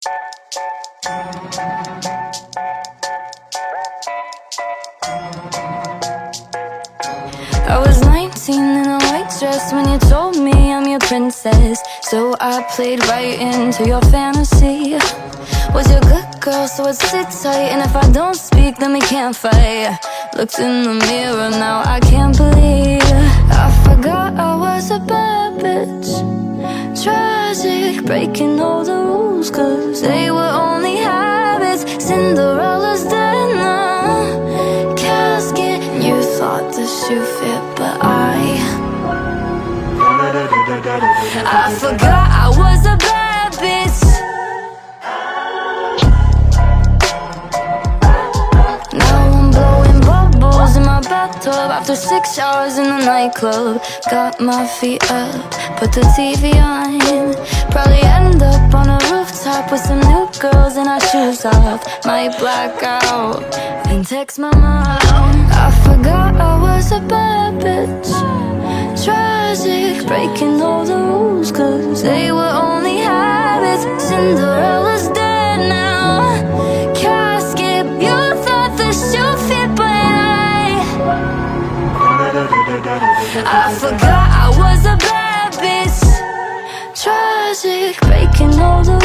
I was 19 in a white dress when you told me I'm your princess. So I played right into your fantasy. Was your good girl, so I'd sit tight. And if I don't speak, then we can't fight. Looked in the mirror, now I can't believe I forgot I was a bad bitch. Tragic, breaking all the rules, cause they were only habits. Cinderella's dead now, casket. You thought the shoe fit, but I forgot I was a bad bitch. Now I'm blowing bubbles in my bathtub after 6 hours in the nightclub. Got my feet up, put the TV on. Probably end up on a rooftop with some new girls and our shoes off. Might black out and text my mom. I forgot I was a bad bitch. Tragic, breaking all the rules, cause they were only habits. Cinderella's dead now, casket. You thought the shoe fit, but I forgot I was a bad bitch. Tragic, breaking all the